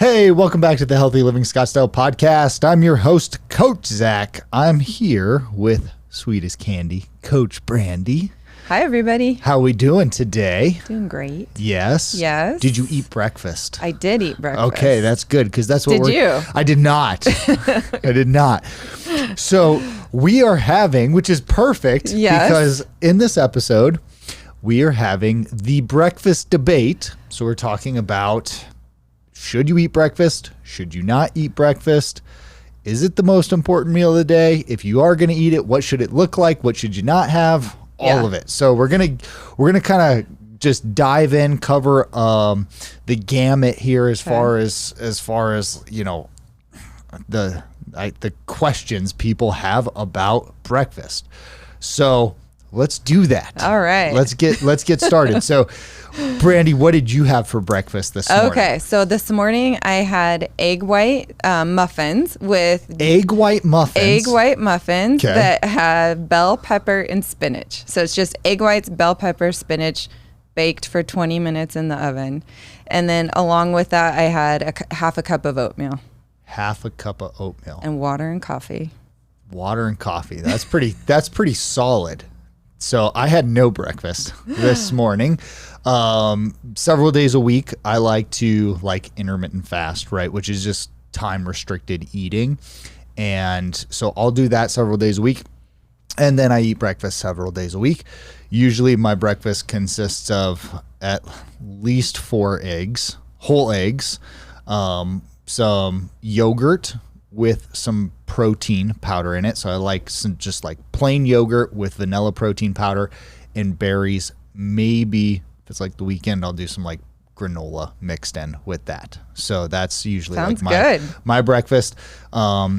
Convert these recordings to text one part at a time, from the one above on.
Hey, welcome back to the Healthy Living Scottsdale podcast. I'm your host, Coach Zach. I'm here with sweet as candy, Coach Brandy. Hi, everybody. How are we doing today? Doing great. Yes? Yes. Did you eat breakfast? I did eat breakfast. Okay, that's good because that's what Did you? I did not. I did not. So we are having, which is perfect because in this episode, we are having the breakfast debate. So we're talking about, should you eat breakfast? Should you not eat breakfast? Is it the most important meal of the day? If you are going to eat it, what should it look like? What should you not have? All of it. So we're gonna kind of just dive in, cover the gamut here as far as you know the questions people have about breakfast. So let's do that. All right. Let's get started. So, Brandy, what did you have for breakfast this morning? Okay, so this morning I had egg white muffins with egg white muffins that have bell pepper and spinach. So it's just egg whites, bell pepper, spinach, baked for 20 minutes in the oven. And then along with that, I had half a cup of oatmeal. Half a cup of oatmeal. And water and coffee. Water and coffee. That's pretty solid. So I had no breakfast this morning. Several days a week, I like to intermittent fast, right? Which is just time restricted eating. And so I'll do that several days a week. And then I eat breakfast several days a week. Usually my breakfast consists of at least 4 eggs, whole eggs, some yogurt with some protein powder in it. So I like some just plain yogurt with vanilla protein powder and berries. Maybe if it's the weekend, I'll do some granola mixed in with that. So that's usually my breakfast. I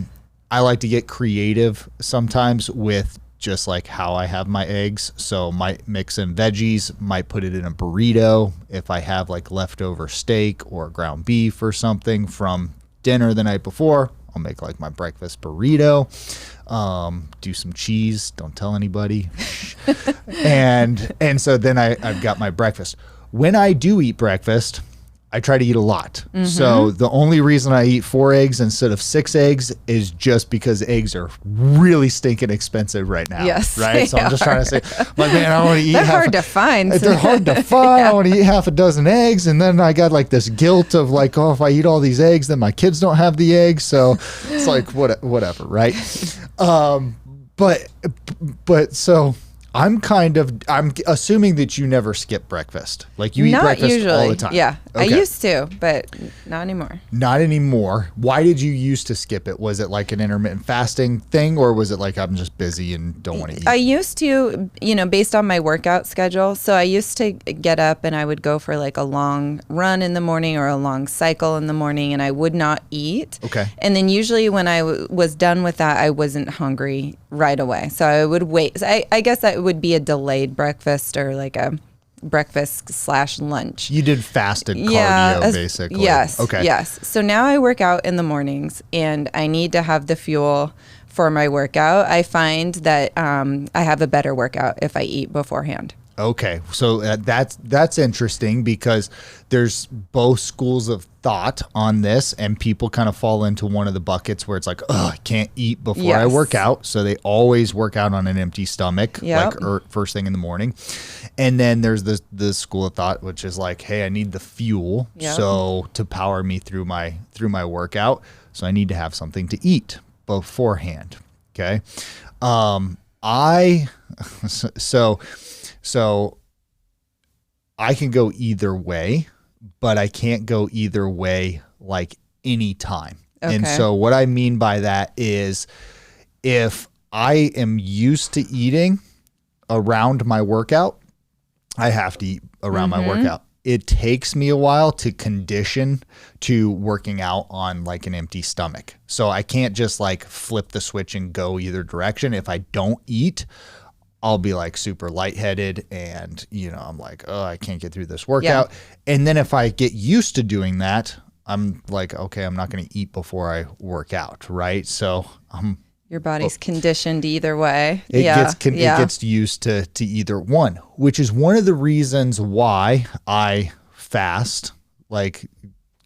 like to get creative sometimes with just how I have my eggs. So might mix in veggies, might put it in a burrito. If I have leftover steak or ground beef or something from dinner the night before, I'll make my breakfast burrito, do some cheese, don't tell anybody. and so then I've got my breakfast. When I do eat breakfast, I try to eat a lot. Mm-hmm. So the only reason I eat 4 eggs instead of 6 eggs is just because eggs are really stinking expensive right now. Yes. Right? So I'm just trying to say, man, I want to eat They're hard to find. They're hard to find. I want to eat half a dozen eggs. And then I got this guilt of oh, if I eat all these eggs, then my kids don't have the eggs. So it's whatever, right? But so I'm assuming that you never skip breakfast. You eat breakfast usually. All the time. Yeah. Okay. I used to, but not anymore. Not anymore. Why did you used to skip it? Was it an intermittent fasting thing, or was it I'm just busy and don't want to eat? I used to, based on my workout schedule. So I used to get up and I would go for a long run in the morning or a long cycle in the morning, and I would not eat. Okay. And then usually when I was done with that, I wasn't hungry right away. So I would wait. So I guess that would be a delayed breakfast or a breakfast/lunch. You did fasted cardio, basically. Yes. Okay. Yes. So now I work out in the mornings, and I need to have the fuel for my workout. I find that I have a better workout if I eat beforehand. Okay, so that's interesting because there's both schools of thought on this, and people kind of fall into one of the buckets where it's I can't eat before I work out, so they always work out on an empty stomach, first thing in the morning. And then there's the school of thought, which is hey, I need the fuel, so to power me through my workout, so I need to have something to eat beforehand. Okay, So I can go either way, but I can't go either way any time. Okay. And so what I mean by that is if I am used to eating around my workout, I have to eat around my workout. It takes me a while to condition to working out on an empty stomach. So I can't just flip the switch and go either direction. If I don't eat, I'll be super lightheaded and, I'm oh, I can't get through this workout. Yeah. And then if I get used to doing that, I'm okay, I'm not going to eat before I work out. Right. So your body's conditioned either way. It gets used to either one, which is one of the reasons why I fast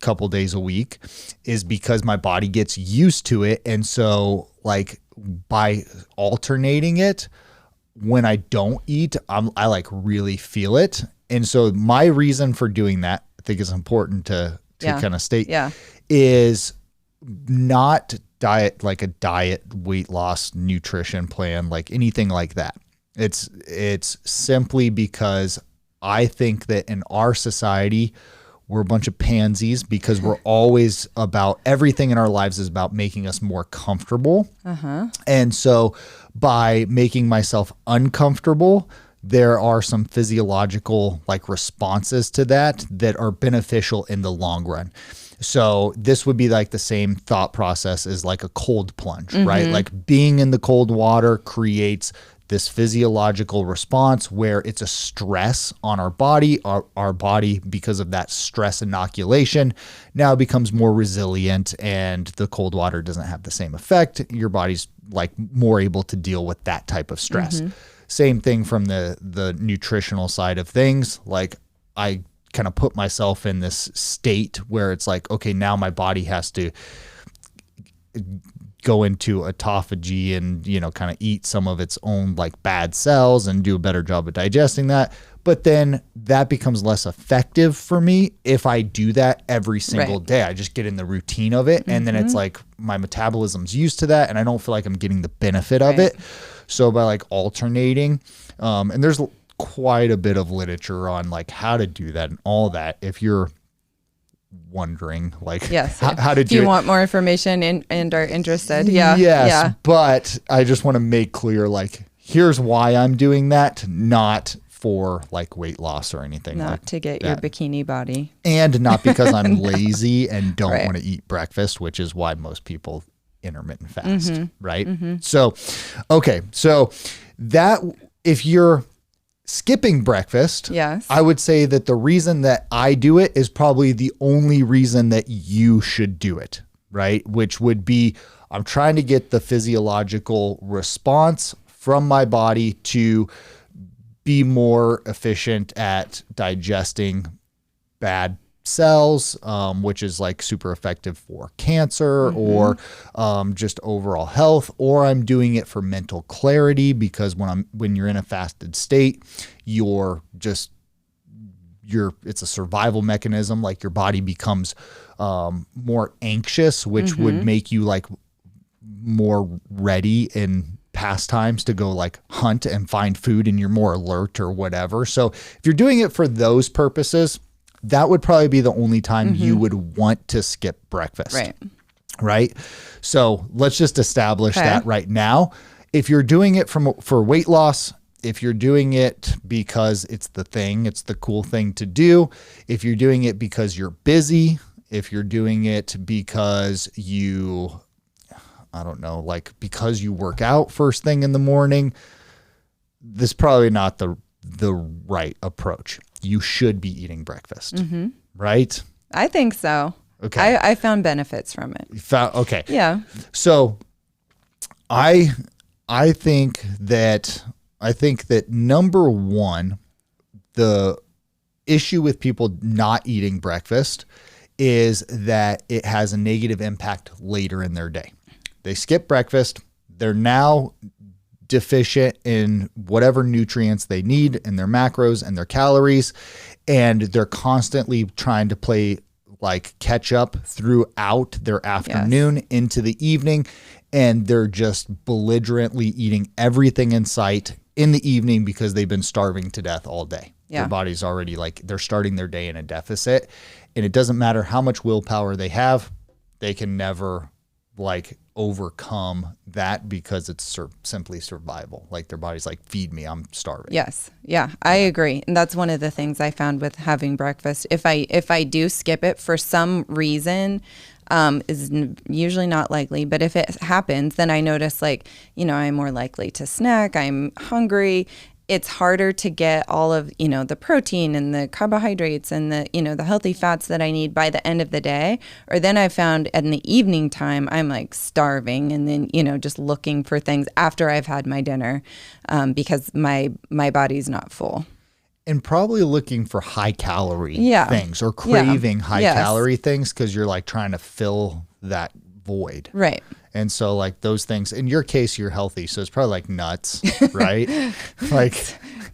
couple days a week is because my body gets used to it. And so like by alternating it, when I don't eat, I like really feel it. And so my reason for doing that, I think is important to kind of state, is not diet, like a diet, weight loss, nutrition plan, like anything like that. It's simply because I think that in our society, we're a bunch of pansies because we're always about, everything in our lives is about making us more comfortable. And so by making myself uncomfortable, there are some physiological like responses to that are beneficial in the long run. So this would be like the same thought process as like a cold plunge, right? Like being in the cold water creates this physiological response where it's a stress on our body. Our body, because of that stress inoculation, now becomes more resilient, and the cold water doesn't have the same effect. Your body's like more able to deal with that type of stress. Same thing from the nutritional side of things. Like I kind of put myself in this state where it's like, okay, now my body has to go into autophagy and, you know, kind of eat some of its own like bad cells and do a better job of digesting that. But then that becomes less effective for me if I do that every single day. I just get in the routine of it. And then it's like my metabolism's used to that and I don't feel like I'm getting the benefit of it. So by like alternating, and there's quite a bit of literature on like how to do that and all that. If you're wondering like how to do it. If you want more information and are interested. But I just want to make clear, like, here's why I'm doing that, not for like weight loss or anything. Not like to get that. your bikini body. And not because I'm lazy and don't want to eat breakfast, which is why most people intermittent fast, right? So, okay. So that if you're skipping breakfast, I would say that the reason that I do it is probably the only reason that you should do it, right? Which would be, I'm trying to get the physiological response from my body to be more efficient at digesting bad cells, which is like super effective for cancer or just overall health, or I'm doing it for mental clarity because when you're in a fasted state, it's a survival mechanism. Like your body becomes more anxious, which would make you like more ready in pastimes to go like hunt and find food, and you're more alert or whatever. So if you're doing it for those purposes, that would probably be the only time you would want to skip breakfast. Right. So let's just establish that right now. If you're doing it for weight loss, if you're doing it because it's the cool thing to do, if you're doing it because you're busy, if you're doing it because because you work out first thing in the morning, this is probably not the right approach. You should be eating breakfast, right? I think so. Okay. I found benefits from it. Okay. Yeah. So I think that number one, the issue with people not eating breakfast is that it has a negative impact later in their day. They skip breakfast. They're now deficient in whatever nutrients they need in their macros and their calories. And they're constantly trying to play like catch up throughout their afternoon into the evening. And they're just belligerently eating everything in sight in the evening because they've been starving to death all day. Their body's already like, they're starting their day in a deficit. And it doesn't matter how much willpower they have, they can never like overcome that because it's simply survival. Like their body's like, feed me, I'm starving. Yes. Yeah, I agree. And that's one of the things I found with having breakfast. If I do skip it for some reason, is usually not likely, but if it happens, then I notice like, I'm more likely to snack. I'm hungry. It's harder to get all of, the protein and the carbohydrates and the healthy fats that I need by the end of the day. Or then I found in the evening time, I'm like starving and then, just looking for things after I've had my dinner because my body's not full. and probably looking for high calorie Yeah. things or craving high Yes. calorie things because you're like trying to fill that void. Right. And so like those things, in your case, you're healthy. So it's probably like nuts, right? like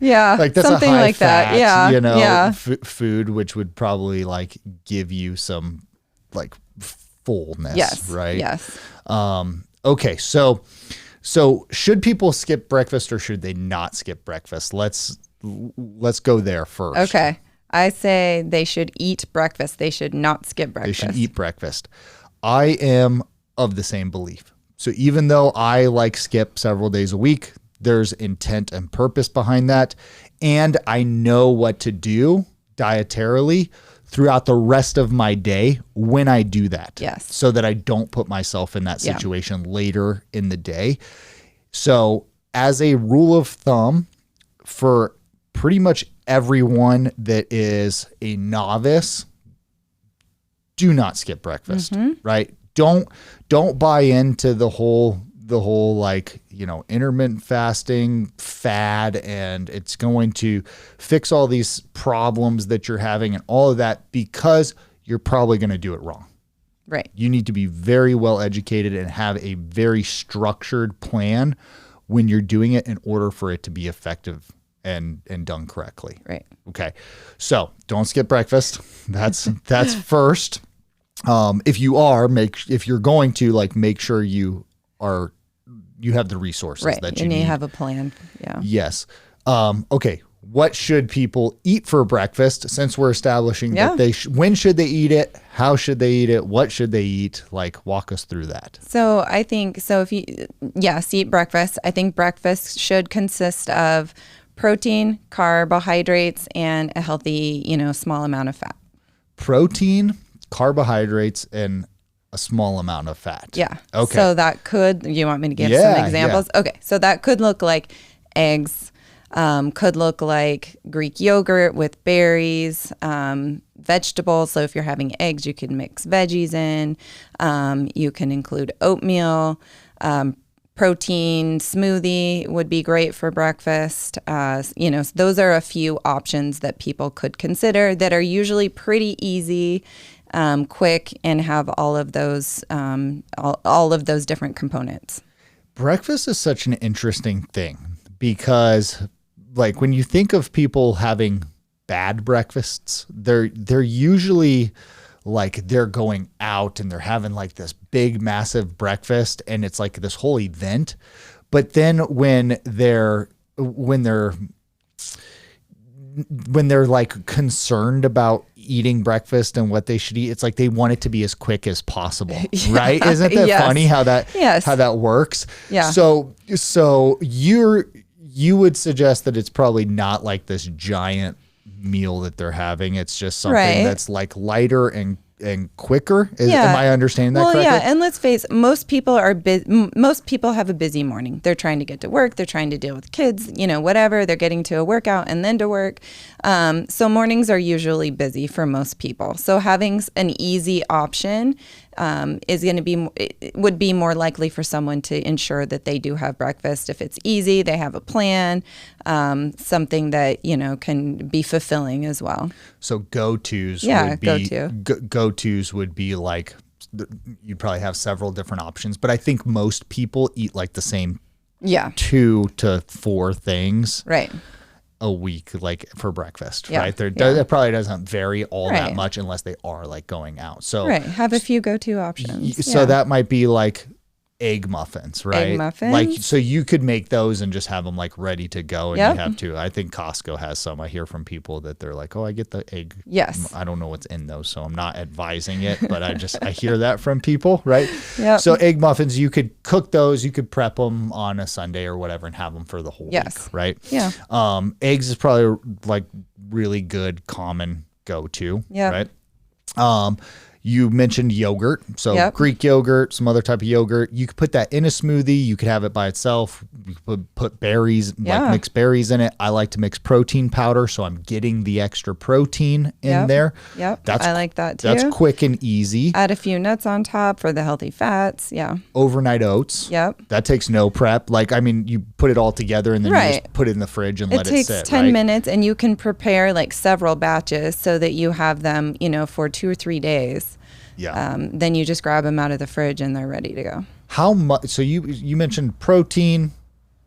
Yeah. that's something a high like fat, that. Yeah. you know, Yeah. food, which would probably like give you some like fullness, Yes. right? Yes. Okay. So should people skip breakfast or should they not skip breakfast? Let's go there first. Okay. I say they should eat breakfast. They should not skip They breakfast. should eat breakfast. I am of the same belief. So even though I like skip several days a week, there's intent and purpose behind that. And I know what to do dietarily throughout the rest of my day when I do that. Yes. So that I don't put myself in that Yeah. situation later in the day. So as a rule of thumb for pretty much everyone that is a novice, do not skip breakfast, right? Don't buy into the whole like, you know, intermittent fasting fad and it's going to fix all these problems that you're having and all of that because you're probably going to do it wrong. Right. You need to be very well educated and have a very structured plan when you're doing it in order for it to be effective and done correctly. Right. Okay. So don't skip breakfast. That's first. If you're going to like make sure you have the resources Right. that you And need. you have a plan. Yeah. Yes. Okay. What should people eat for breakfast? Since we're establishing Yeah. that when should they eat it? How should they eat it? What should they eat? Like walk us through that. So I think, if you, yes, eat breakfast. I think breakfast should consist of protein, carbohydrates, and a healthy, small amount of fat. Protein, carbohydrates, and a small amount of fat. Yeah. Okay. So that you want me to give Yeah, some examples? yeah. Okay. So that could look like eggs, could look like Greek yogurt with berries, vegetables. So if you're having eggs, you can mix veggies in. You can include oatmeal. Protein smoothie would be great for breakfast. Those are a few options that people could consider that are usually pretty easy, quick, and have all of those different components. Breakfast is such an interesting thing because like when you think of people having bad breakfasts, they're usually like they're going out and they're having like this big massive breakfast and it's like this whole event. But then when they're like concerned about eating breakfast and what they should eat, it's like they want it to be as quick as possible, right? Isn't that Yes. funny how that Yes. how that works? Yeah. So you would suggest that it's probably not like this giant meal that they're having. It's just something Right. that's like lighter and quicker. Am I understanding that correctly? Yeah, and let's face it, most people have a busy morning. They're trying to get to work, they're trying to deal with kids, whatever. They're getting to a workout and then to work. So mornings are usually busy for most people. So having an easy option would be more likely for someone to ensure that they do have breakfast. If it's easy, they have a plan, something that can be fulfilling as well. So go-tos Yeah, would be go-tos would be like you'd probably have several different options, but I think most people eat like the same 2 to 4 things Right. a week, like for breakfast, Yeah, right? yeah. That probably doesn't vary all that Right. much unless they are like going out. So Right. Have a few go-to options. So Yeah. that might be like egg muffins, right? Egg muffins. Like, so you could make those and just have them like ready to go. And Yep. you have to, I think Costco has some. I hear from people that they're like, oh, I get the egg. Yes. I don't know what's in those, so I'm not advising it, but I hear that from people, right? Yep. So egg muffins, you could cook those, you could prep them on a Sunday or whatever and have them for the whole Yes. week, right? Yeah. Eggs is probably like really good, common go-to, Yep. right? You mentioned yogurt. So Yep. Greek yogurt, some other type of yogurt. You could put that in a smoothie. You could have it by itself. You could put berries, Yeah. like mix berries in it. I like to mix protein powder, so I'm getting the extra protein in Yep. there. Yep. I like that too. That's quick and easy. Add a few nuts on top for the healthy fats. Yeah. Overnight oats. Yep. That takes no prep. Like, I mean, you put it all together and then you Right. just put it in the fridge and It let it takes sit. 10 right? minutes, and you can prepare like several batches so that you have them, for 2 or 3 days. Yeah. Then you just grab them out of the fridge and they're ready to go. How much? So you mentioned protein,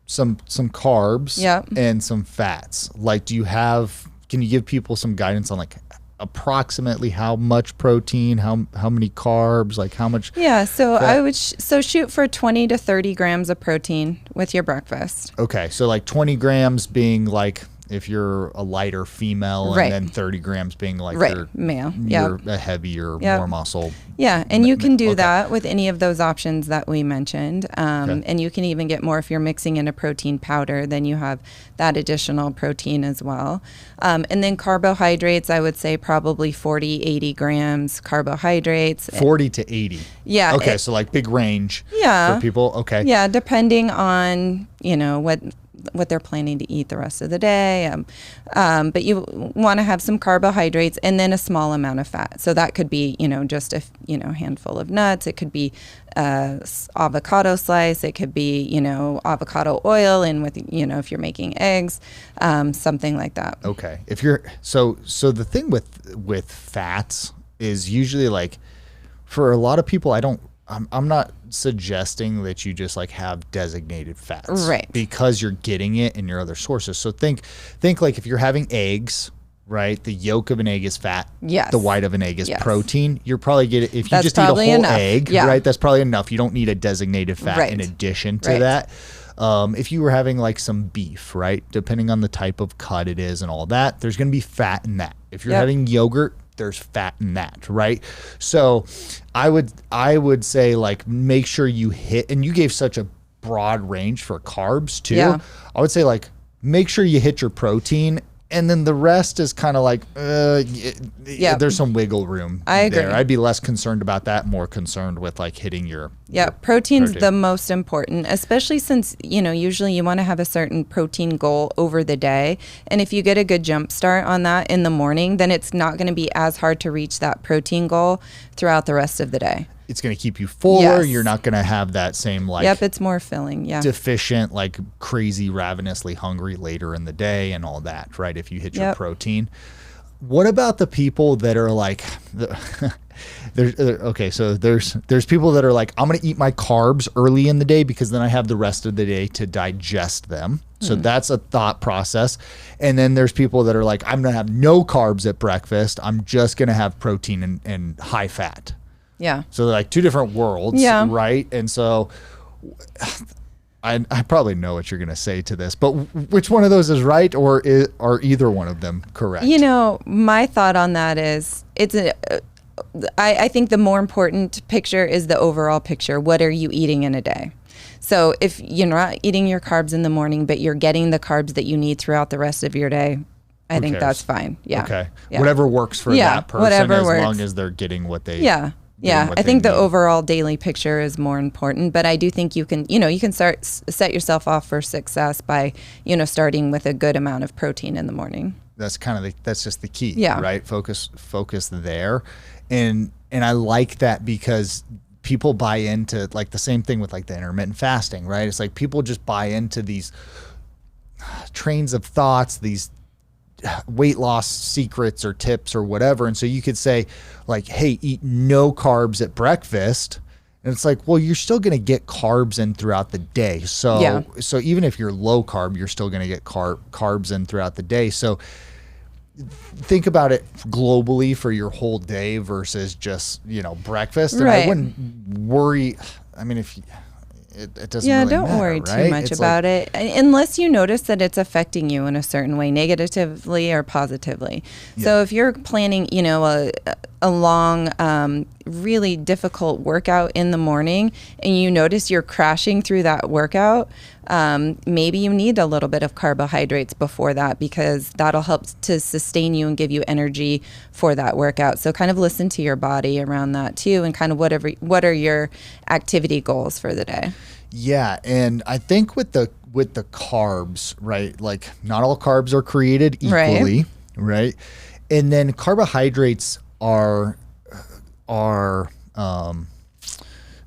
some carbs, Yep. and some fats. Like, can you give people some guidance on like approximately how much protein, how many carbs, like how much? Yeah, so fat? I would shoot for 20 to 30 grams of protein with your breakfast. Okay, so like 20 grams being like if you're a lighter female, Right. and then 30 grams being like Right, you're male. you're a heavier, Yep. more muscle. Yeah, and you can do okay. that with any of those options that we mentioned. Okay. And you can even get more if you're mixing in a protein powder, then you have that additional protein as well. And then carbohydrates, I would say probably 40, 80 grams carbohydrates. 40 to 80. Yeah. Okay, so like big range Yeah. for people. Okay. Yeah, depending on, what they're planning to eat the rest of the day. But you want to have some carbohydrates and then a small amount of fat. So that could be, just a handful of nuts. It could be avocado slice. It could be, avocado oil and with, if you're making eggs, something like that. Okay. If you're so the thing with fats is usually like for a lot of people I'm not suggesting that you just like have designated fats. Right. Because you're getting it in your other sources. So think like if you're having eggs, right? The yolk of an egg is fat. Yes. The white of an egg is Yes. protein. You're probably getting, if you That's just eat a whole probably enough. egg, Yeah. right? That's probably enough. You don't need a designated fat Right. in addition to Right. that. If you were having like some beef, right? Depending on the type of cut it is and all that, there's going to be fat in that. If you're Yep. having yogurt, there's fat in that, right? So I would say like make sure you hit, and you gave such a broad range for carbs too. Yeah. I would say like make sure you hit your protein, and then the rest is kind of like there's some wiggle room. I agree. There. I'd be less concerned about that, more concerned with like hitting your Protein's protein. the most important, especially since, usually you want to have a certain protein goal over the day. And if you get a good jump start on that in the morning, then it's not going to be as hard to reach that protein goal throughout the rest of the day. It's going to keep you fuller. Yes. You're not going to have that same like Yep, it's more filling. Yeah. deficient, like crazy, ravenously hungry later in the day and all that, right? If you hit your Yep. protein. What about the people that are like, there's people that are like, I'm going to eat my carbs early in the day because then I have the rest of the day to digest them. So that's a thought process. And then there's people that are like, I'm going to have no carbs at breakfast. I'm just going to have protein and high fat. Yeah. So they're like two different worlds, Yeah. right? And so I probably know what you're going to say to this, but which one of those is right, or are either one of them correct? My thought on that is I think the more important picture is the overall picture. What are you eating in a day? So if you're not eating your carbs in the morning, but you're getting the carbs that you need throughout the rest of your day, I think cares? that's fine. Yeah. Okay. Yeah. Whatever works for Yeah, that person, whatever as works. long as they're getting what they Yeah. getting Yeah. what I they think the need. overall daily picture is more important, but I do think you can set yourself off for success by, starting with a good amount of protein in the morning. That's kind of that's just the key, Yeah. right? Focus there. And I like that because people buy into like the same thing with like the intermittent fasting, right? It's like people just buy into these trains of thoughts, these weight loss secrets or tips or whatever. And so you could say like, hey, eat no carbs at breakfast. And it's like, well, you're still going to get carbs in throughout the day. So, Yeah. so even if you're low carb, you're still going to get carbs in throughout the day. So think about it globally for your whole day versus just, breakfast. And I Right. wouldn't worry. I mean, if it doesn't Yeah, really don't matter, worry right? too much It's about it unless you notice that it's affecting you in a certain way, negatively or positively. So if you're planning, a long, really difficult workout in the morning and you notice you're crashing through that workout, maybe you need a little bit of carbohydrates before that because that'll help to sustain you and give you energy for that workout. So kind of listen to your body around that too, and kind of what are your activity goals for the day? Yeah, and I think with the carbs, right? Like not all carbs are created equally, right? And then carbohydrates are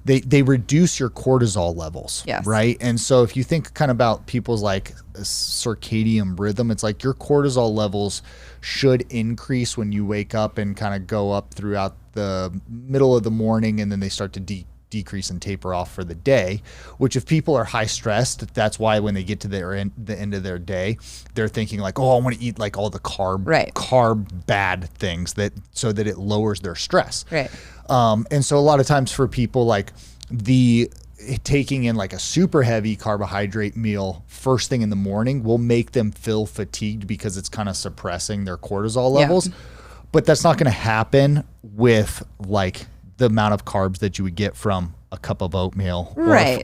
they reduce your cortisol levels, yes, right? And so if you think kind of about people's like circadian rhythm, it's like your cortisol levels should increase when you wake up and kind of go up throughout the middle of the morning, and then they start to decrease and taper off for the day, which if people are high stressed, that's why when they get to the end of their day, they're thinking like, oh, I want to eat like all the carb bad things so that it lowers their stress. Right. And so a lot of times for people, like taking in like a super heavy carbohydrate meal first thing in the morning will make them feel fatigued because it's kind of suppressing their cortisol levels. Yeah. But that's not going to happen with like the amount of carbs that you would get from a cup of oatmeal,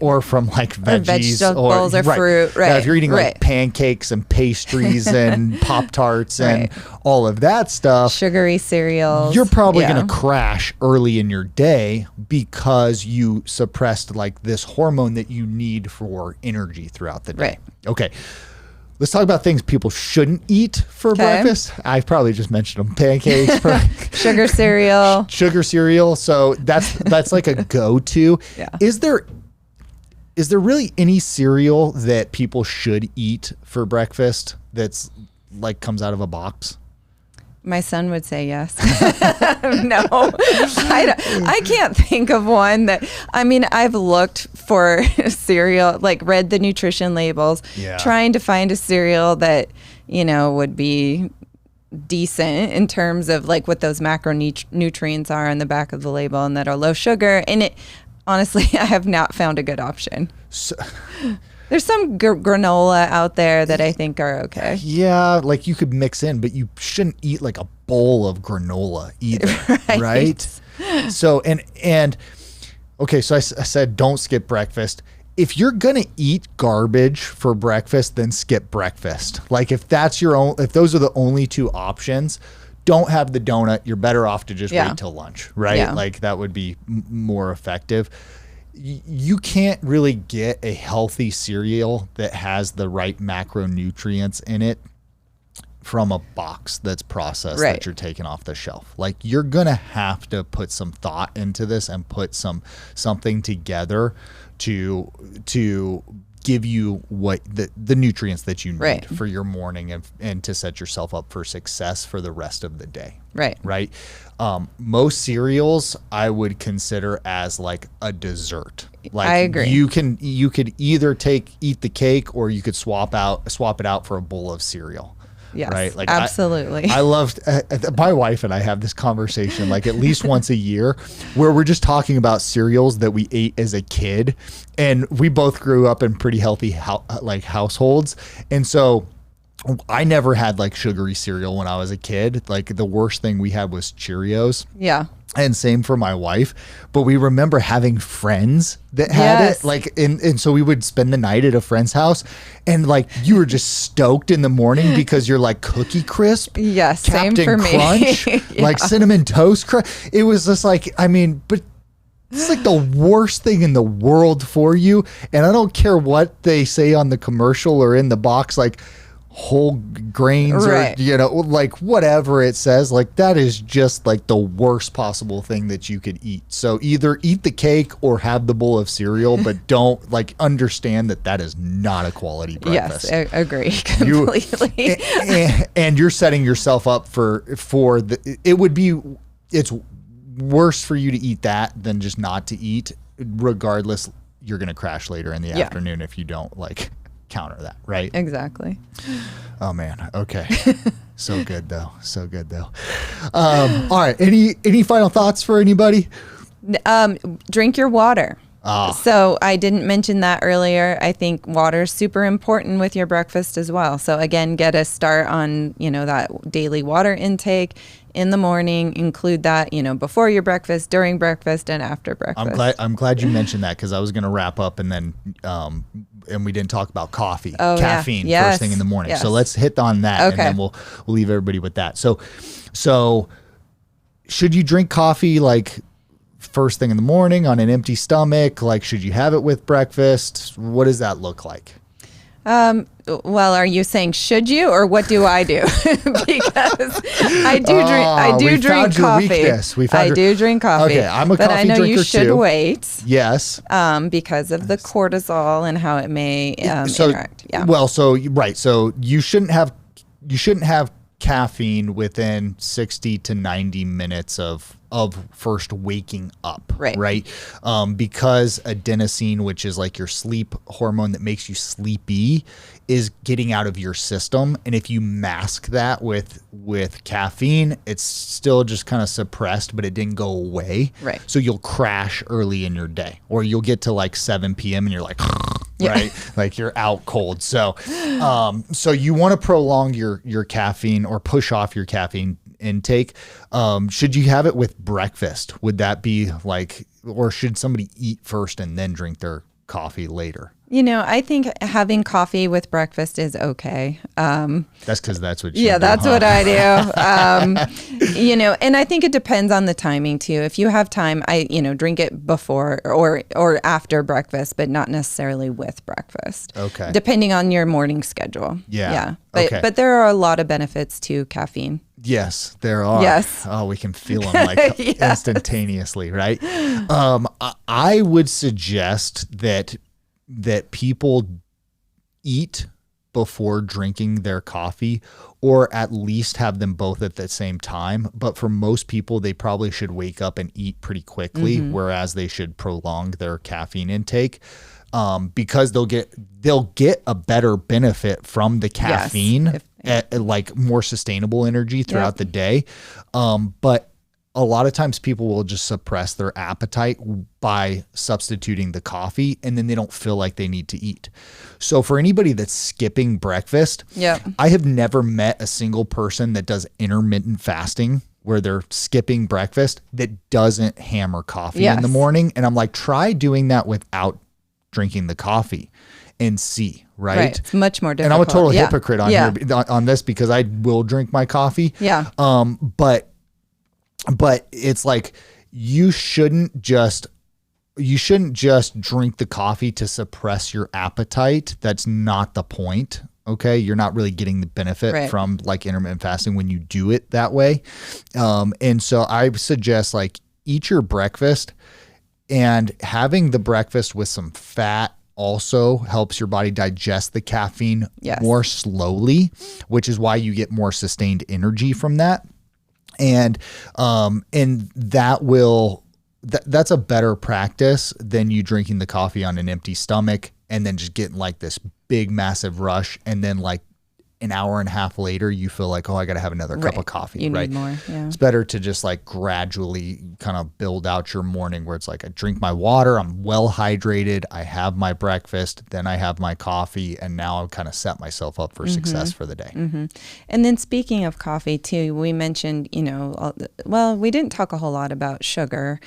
or from like veggies, vegetables or fruit. Right. Now, if you're eating like pancakes and pastries and Pop-Tarts and all of that stuff, sugary cereals, you're probably going to crash early in your day because you suppressed like this hormone that you need for energy throughout the day. Right. Okay. Let's talk about things people shouldn't eat for breakfast. I've probably just mentioned them. Pancakes, sugar cereal. So that's like a go-to. Yeah. Is there really any cereal that people should eat for breakfast that's like comes out of a box? My son would say yes. No, I can't think of one that, I mean, I've looked for cereal, like read the nutrition labels, trying to find a cereal that, would be decent in terms of like what those macronutrients are on the back of the label and that are low sugar. And honestly, I have not found a good option. There's some granola out there that I think are okay. Yeah, like you could mix in, but you shouldn't eat like a bowl of granola either, right? So, and okay, so I said don't skip breakfast. If you're gonna eat garbage for breakfast, then skip breakfast. Like if those are the only two options, don't have the donut. You're better off to just wait till lunch, right? Yeah. Like that would be more effective. You can't really get a healthy cereal that has the right macronutrients in it from a box that's processed that you're taking off the shelf. Like you're gonna have to put some thought into this and put something together to give you what the nutrients that you need for your morning and to set yourself up for success for the rest of the day. Right. Most cereals I would consider as like a dessert. Like I agree. You could either eat the cake or you could swap it out for a bowl of cereal. Yes, right. Like absolutely. I loved my wife and I have this conversation like at least once a year where we're just talking about cereals that we ate as a kid, and we both grew up in pretty healthy households, and so I never had like sugary cereal when I was a kid. Like the worst thing we had was Cheerios. Yeah. And same for my wife, but we remember having friends that had it, like, and so we would spend the night at a friend's house, and like you were just stoked in the morning because you're like Cookie Crisp, Captain same for Crunch, me, like Cinnamon Toast Crunch. It was just like, I mean, but it's like the worst thing in the world for you, and I don't care what they say on the commercial or in the box, like whole grains or like whatever it says, like that is just like the worst possible thing that you could eat. So either eat the cake or have the bowl of cereal, but don't like understand that is not a quality breakfast. Yes, I agree completely. And you're setting yourself up for it's worse for you to eat that than just not to eat. Regardless, you're going to crash later in the afternoon if you don't like counter that, right? Exactly. Oh man. Okay. So good though. All right. Any final thoughts for anybody? Drink your water. So I didn't mention that earlier. I think water is super important with your breakfast as well. So again, get a start on, that daily water intake. in the morning. Include that, before your breakfast, during breakfast, and after breakfast. I'm glad you mentioned that, because I was going to wrap up and then and we didn't talk about coffee, caffeine first thing in the morning. Yes. So let's hit on that, Okay. and then we'll leave everybody with that. So should you drink coffee like first thing in the morning on an empty stomach? Like, should you have it with breakfast? What does that look like? Well, are you saying should you, or what do I do? Because I do drink coffee. I do drink coffee. Okay, I'm a but coffee I know drinker you should too. wait. Yes. Because of the cortisol and how it may interact. Yeah. Well, so you shouldn't have caffeine within 60 to 90 minutes of first waking up, right? Because adenosine, which is like your sleep hormone that makes you sleepy, is getting out of your system. And if you mask that with caffeine, it's still just kind of suppressed, but it didn't go away. Right. So you'll crash early in your day, or you'll get to like 7 p.m. and you're like, right? Like you're out cold. So, so you want to prolong your caffeine or push off your caffeine intake. Should you have it with breakfast? Would that be like, or should somebody eat first and then drink their coffee later? I think having coffee with breakfast is okay. That's because that's what you Yeah, do, that's huh? what I do. And I think it depends on the timing too. If you have time, I drink it before or after breakfast, but not necessarily with breakfast. Okay. Depending on your morning schedule. Yeah. But there are a lot of benefits to caffeine. Yes, there are. Yes. Oh, we can feel them like instantaneously, right? I would suggest that people eat before drinking their coffee, or at least have them both at the same time. But for most people, they probably should wake up and eat pretty quickly, whereas they should prolong their caffeine intake. Because they'll get a better benefit from the caffeine, like more sustainable energy throughout the day. But a lot of times people will just suppress their appetite by substituting the coffee, and then they don't feel like they need to eat. So for anybody that's skipping breakfast, I have never met a single person that does intermittent fasting where they're skipping breakfast that doesn't hammer coffee in the morning. And I'm like, try doing that without drinking the coffee and see, right? It's much more difficult. And I'm a total hypocrite on here on this, because I will drink my coffee. Yeah. But it's like, you shouldn't just drink the coffee to suppress your appetite. That's not the point. Okay. You're not really getting the benefit from like intermittent fasting when you do it that way. And so I suggest like eat your breakfast, and having the breakfast with some fat also helps your body digest the caffeine more slowly, which is why you get more sustained energy from that. And that's a better practice than you drinking the coffee on an empty stomach and then just getting like this big, massive rush. And then like an hour and a half later, you feel like, oh, I got to have another cup of coffee. You need more. Yeah. It's better to just like gradually kind of build out your morning, where it's like, I drink my water, I'm well hydrated, I have my breakfast, then I have my coffee, and now I've kind of set myself up for success for the day. And then speaking of coffee too, we mentioned, we didn't talk a whole lot about sugar.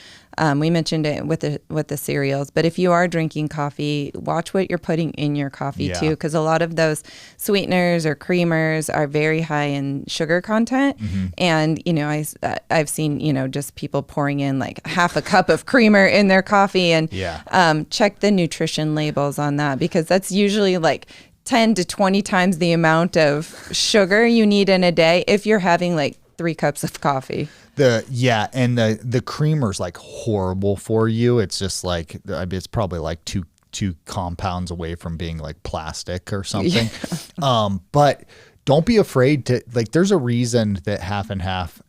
We mentioned it with the cereals, but if you are drinking coffee, watch what you're putting in your coffee too, because a lot of those sweeteners or creamers are very high in sugar content. And, I've seen, just people pouring in like half a cup of creamer in their coffee, and check the nutrition labels on that, because that's usually like 10 to 20 times the amount of sugar you need in a day if you're having like 3 cups of coffee. The creamer's like horrible for you. It's just like, it's probably like two compounds away from being like plastic or something. But don't be afraid to, like, there's a reason that half and half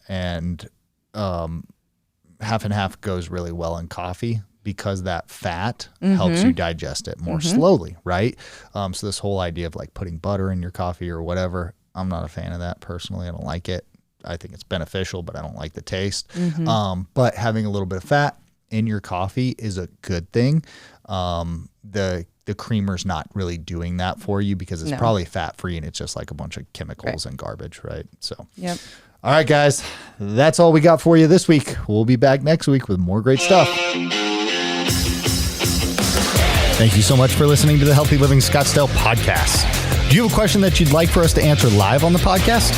goes really well in coffee, because that fat helps you digest it more slowly, right? So this whole idea of like putting butter in your coffee or whatever, I'm not a fan of that personally. I don't like it. I think it's beneficial, but I don't like the taste. But having a little bit of fat in your coffee is a good thing. The creamer's not really doing that for you, because it's probably fat free and it's just like a bunch of chemicals and garbage, right? So, All right, guys, that's all we got for you this week. We'll be back next week with more great stuff. Thank you so much for listening to the Healthy Living Scottsdale podcast. Do you have a question that you'd like for us to answer live on the podcast?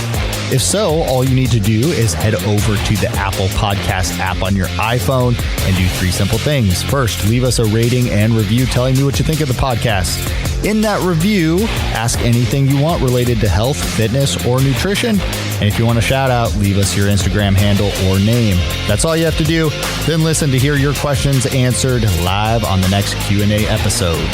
If so, all you need to do is head over to the Apple Podcast app on your iPhone and do 3 simple things. First, leave us a rating and review telling me what you think of the podcast. In that review, ask anything you want related to health, fitness, or nutrition. And if you want a shout out, leave us your Instagram handle or name. That's all you have to do. Then listen to hear your questions answered live on the next Q&A episode.